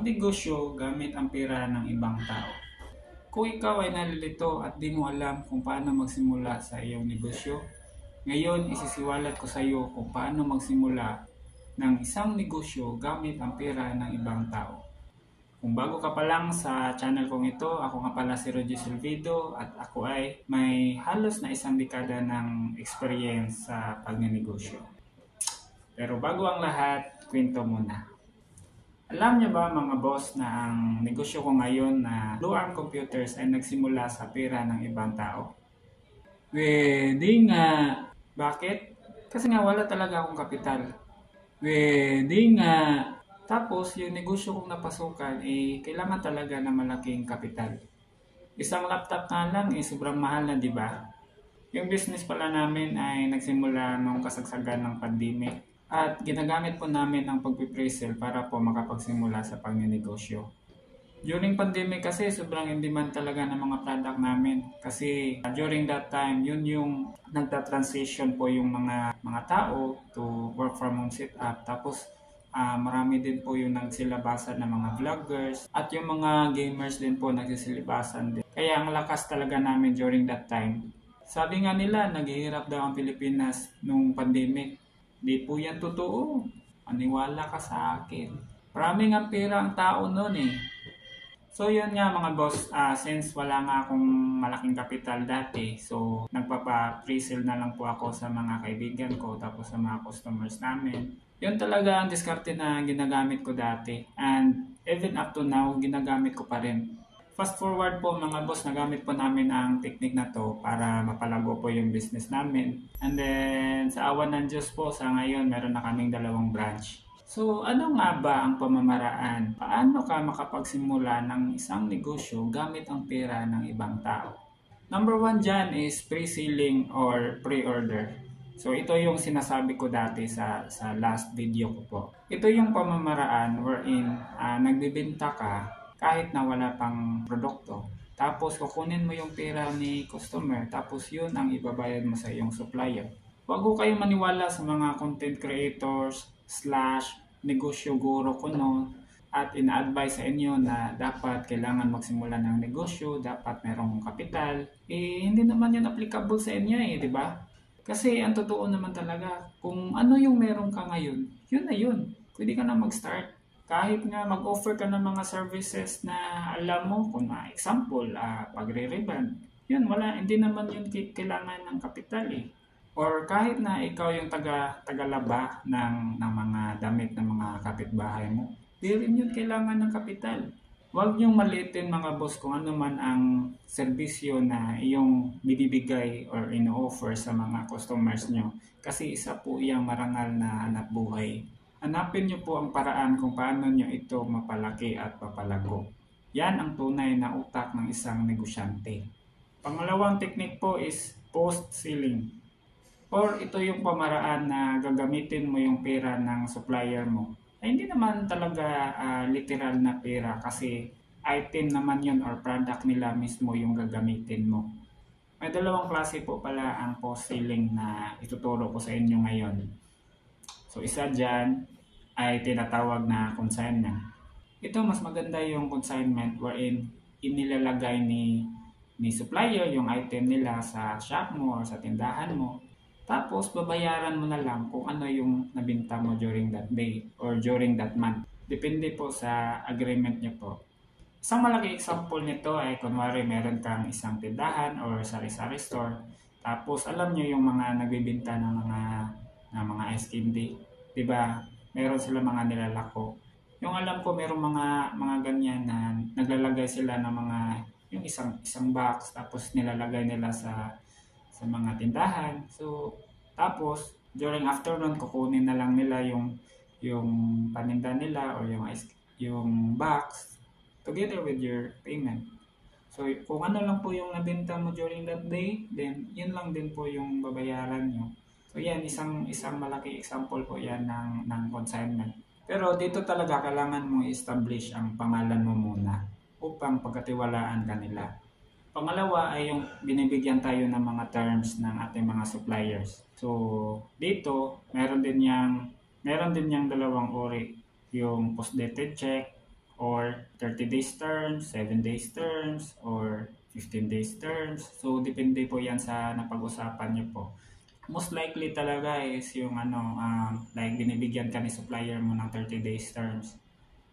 Magnegosyo gamit ang pera ng ibang tao. Kung ikaw ay nalilito at di mo alam kung paano magsimula sa iyong negosyo, ngayon isisiwalat ko sa iyo kung paano magsimula ng isang negosyo gamit ang pera ng ibang tao. Kung bago ka pa lang sa channel kong ito, ako nga pala si Roger Silvido at ako ay may halos na isang dekada ng experience sa pagnenegosyo. Pero bago ang lahat, kwento muna. Alam niyo ba mga boss na ang negosyo ko ngayon na Blue Arm Computers ay nagsimula sa pera ng ibang tao? Di nga. Bakit? Kasi nga wala talaga akong kapital. Di nga. Tapos yung negosyo kong napasukan kailangan talaga ng malaking kapital. Isang laptop nga lang sobrang mahal na, di ba? Yung business pala namin ay nagsimula nung kasagsagan ng pandemic. At ginagamit po namin ang pagpipresale para po makapagsimula sa pagnenegosyo. During pandemic kasi sobrang in-demand talaga ng mga product namin. Kasi during that time, yun yung nagta-transition po yung mga tao to work from home setup. Tapos marami din po yung nagsilibasan ng mga vloggers. At yung mga gamers din po nagsisilibasan din. Kaya ang lakas talaga namin during that time. Sabi nga nila, naghihirap daw ang Pilipinas nung pandemic. Di po yan totoo. Maniwala ka sa akin. Maraming ang pera ang tao noon So yun nga mga boss, since wala nga akong malaking kapital dati, so nagpapa-pre-sale na lang po ako sa mga kaibigan ko tapos sa mga customers namin. Yun talaga ang diskarte na ginagamit ko dati. And even up to now, ginagamit ko pa rin. Fast forward po mga boss, nagamit po namin ang technique na to para mapalago po yung business namin. And then sa awan ng Diyos po, sa ngayon meron na kaming 2 branch. So ano nga ba ang pamamaraan? Paano ka makapagsimula ng isang negosyo gamit ang pera ng ibang tao? Number 1 dyan is pre-selling or pre-order. So ito yung sinasabi ko dati sa last video ko po. Ito yung pamamaraan wherein nagbibenta ka kahit na wala pang produkto. Tapos kukunin mo yung pera ni customer, tapos yun ang ibabayad mo sa iyong supplier. Huwag ko kayong maniwala sa mga content creators / negosyo guro kuno at ina-advise sa inyo na dapat kailangan magsimula ng negosyo, dapat merong kapital. Hindi naman yun applicable sa inyo di ba? Kasi ang totoo naman talaga, kung ano yung meron ka ngayon, yun na yun. Pwede ka na mag-start. Kahit nga mag-offer ka ng mga services na alam mo, kung example, pagre-reband, yun, hindi naman yun kailangan ng kapital Or kahit na ikaw yung tagalaba ng mga damit ng mga kapitbahay mo, di rin yun kailangan ng kapital. Huwag niyong maliitin mga boss kung ano man ang serbisyo na iyong binibigay or ino-offer sa mga customers nyo. Kasi isa po iyang marangal na hanap buhay. Hanapin niyo po ang paraan kung paano niyo ito mapalaki at papalago. Yan ang tunay na utak ng isang negosyante. Pangalawang technique po is post-selling. Or ito yung pamaraan na gagamitin mo yung pera ng supplier mo. Hindi naman talaga literal na pera kasi item naman yun or product nila mismo yung gagamitin mo. May 2 klase po pala ang post-selling na ituturo ko sa inyo ngayon. So isa dyan ay tinatawag na consignment. Ito mas maganda yung consignment wherein inilalagay ni supplier yung item nila sa shop mo or sa tindahan mo. Tapos babayaran mo na lang kung ano yung nabinta mo during that day or during that month. Depende po sa agreement niyo po. Isang malaki example nito ay kunwari meron kang isang tindahan or sari-sari store. Tapos alam niyo yung mga nagbebenta ng mga ice candy, 'di ba? Meron sila mga nilalako. Yung alam ko merong mga ganyan na naglalagay sila ng mga yung isang box tapos nilalagay nila sa mga tindahan. So tapos during afternoon kukunin na lang nila yung paninda nila or yung box together with your payment. So kung ano lang po yung nabenta mo during that day, then yun lang din po yung babayaran nyo. So yan, isang malaki example po yan ng consignment. Pero dito talaga kailangan mo i-establish ang pangalan mo muna upang pagkatiwalaan ka nila. Pangalawa ay yung binibigyan tayo ng mga terms ng ating mga suppliers. So dito, meron din yang 2 uri, yung post-dated check or 30 days terms, 7 days terms, or 15 days terms. So, depende po yan sa napag-usapan niyo po. Most likely talaga is yung like binibigyan ka ni supplier mo ng 30 days terms.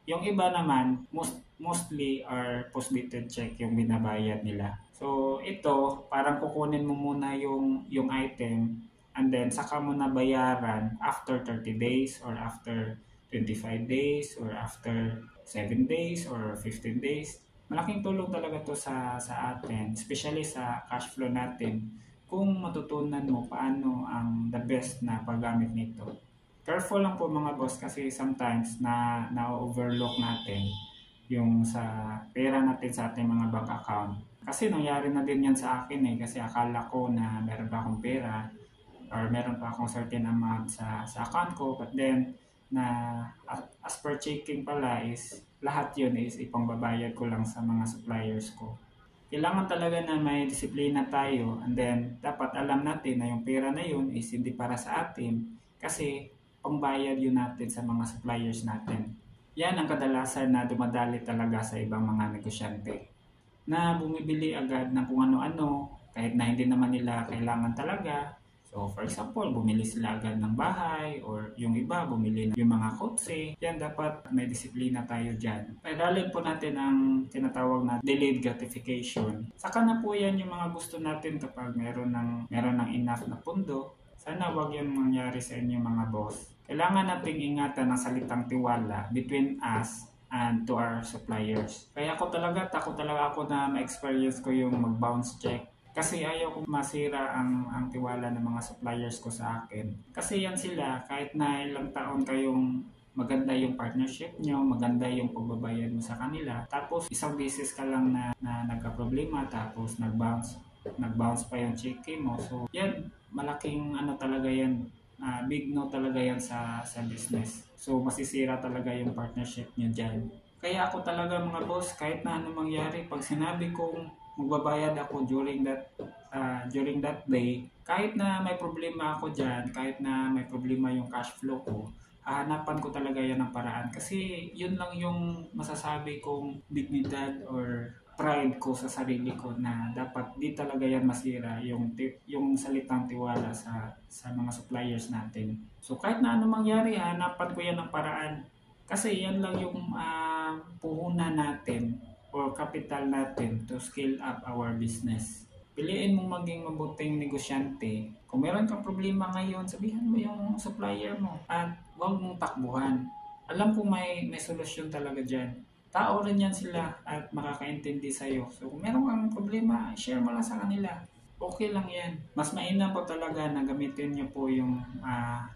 Yung iba naman, mostly are post-dated check yung binabayad nila. So, ito, parang kukunin mo muna yung item and then saka mo na bayaran after 30 days or after 25 days or after 7 days or 15 days. Malaking tulong talaga to sa atin, especially sa cash flow natin, kung matutunan mo paano ang the best na paggamit nito. Careful lang po mga boss kasi sometimes na-overlook natin yung sa pera natin sa ating mga bank account. Kasi nangyari na din yan sa akin kasi akala ko na meron pa akong pera or meron pa akong certain amount sa account ko, but then as per checking pala is lahat yun is ipangbabayad ko lang sa mga suppliers ko. Kailangan talaga na may disiplina tayo, and then dapat alam natin na yung pera na yun is hindi para sa atin kasi pangbayad yun natin sa mga suppliers natin. Yan ang kadalasan na dumadali talaga sa ibang mga negosyante na bumibili agad ng kung ano-ano kahit na hindi naman nila kailangan talaga. So for example, bumili sila agad ng bahay or yung iba bumili ng yung mga kotse. Yan, dapat may disiplina tayo dyan. Pairalin po natin ang tinatawag na delayed gratification. Saka na po yan yung mga gusto natin kapag meron ng enough na pundo. Sana wag yan mangyari sa inyo mga boss. Kailangan nating ingatan ang salitang tiwala between us and to our suppliers. Kaya takot talaga ako na ma-experience ko yung mag-bounce check. Kasi ayaw kong masira ang tiwala ng mga suppliers ko sa akin. Kasi yan sila, kahit na ilang taon kayong maganda yung partnership nyo, maganda yung pagbabayad mo sa kanila. Tapos isang beses ka lang na nagka-problema, tapos nag-bounce pa yung check mo. So yan, malaking talaga yan. Big no talaga yan sa business. So masisira talaga yung partnership nyo dyan. Kaya ako talaga mga boss, kahit na ano mangyari, pag sinabi kong magbabayad ako during that day, kahit na may problema ako dyan, kahit na may problema yung cash flow ko, hahanapan ko talaga yan ng paraan. Kasi yun lang yung masasabi kong dignidad or pride ko sa sarili ko na dapat di talaga yan masira yung salitang tiwala sa mga suppliers natin. So kahit na ano mangyari, hanapan ko yan ng paraan. Kasi yan lang yung puhunan natin or capital natin to scale up our business. Piliin mong maging mabuting negosyante. Kung meron kang problema ngayon, sabihan mo yung supplier mo at huwag mong takbuhan. Alam ko may solusyon talaga dyan. Tao rin yan sila at makakaintindi sa'yo. So kung meron kang problema, share mo lang sa kanila. Okay lang yan. Mas mainam po talaga na gamitin nyo po yung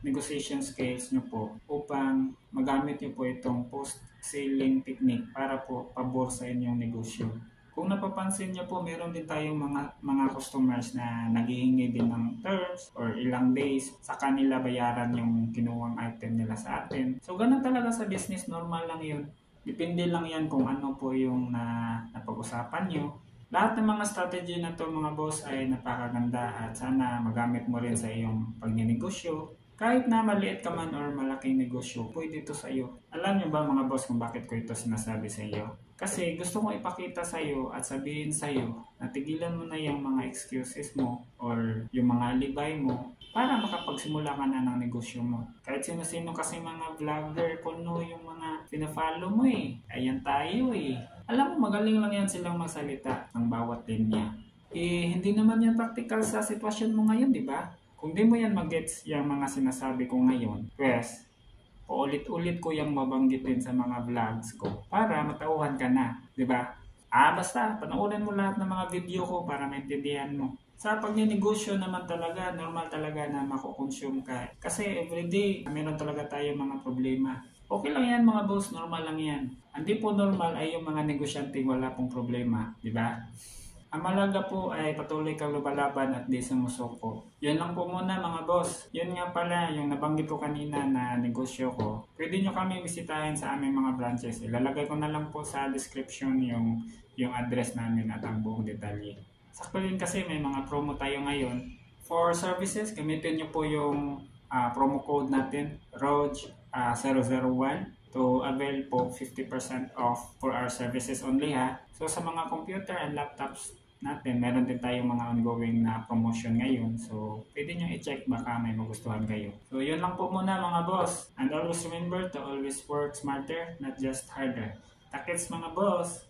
negotiation skills nyo po upang magamit nyo po itong post-selling technique para po pabor sa inyong negosyo. Kung napapansin nyo po, meron din tayong mga customers na naghihingi din ng terms or ilang days sa kanila bayaran yung kinuwang item nila sa atin. So ganun talaga sa business, normal lang yun. Depende lang yan kung ano po yung napag-usapan nyo. Lahat ng mga strategy na to mga boss ay napakaganda at sana magamit mo rin sa iyong pagninegosyo. Kahit na maliit ka man or malaking negosyo, pwede ito sa iyo. Alam nyo ba mga boss kung bakit ko ito sinasabi sa iyo? Kasi gusto ko ipakita sa iyo at sabihin sa iyo na tigilan mo na yung mga excuses mo or yung mga alibay mo para makapagsimula ka na ng negosyo mo. Kahit sino-sino kasi mga vlogger, kuno yung mga pinafollow mo Ayan tayo Alam mo, magaling lang yan silang magsalita ng bawat linya. Hindi naman yan practical sa sitwasyon mo ngayon, di ba? Kung di mo yan mag-gets yung mga sinasabi ko ngayon, pues, paulit-ulit ko yung mabanggitin sa mga vlogs ko para matauhan ka na, di ba? Basta, panoorin mo lahat ng mga video ko para maintindihan mo. Sa pagninegosyo naman talaga, normal talaga na mako-consume ka. Kasi everyday, meron talaga tayo mga problema. Okay lang yan mga boss, normal lang yan. Hindi po normal ay yung mga negosyante wala pong problema, di ba? Ang malaga po ay patuloy kang lumalaban at di sumusuko. Yan lang po muna mga boss. Yun nga pala yung nabanggit ko kanina na negosyo ko. Pwede nyo kami bisitahin sa aming mga branches. Ilalagay ko na lang po sa description yung address namin at ang buong detalye. Sakto din kasi may mga promo tayo ngayon. For services, gamitin nyo po yung promo code natin, ROJ001. to avail po 50% off for our services only ha. So sa mga computer and laptops natin, meron din tayong mga ongoing na promotion ngayon. So pwede nyo i-check, baka may magustuhan kayo. So yun lang po muna mga boss. And always remember to always work smarter, not just harder. Takits mga boss!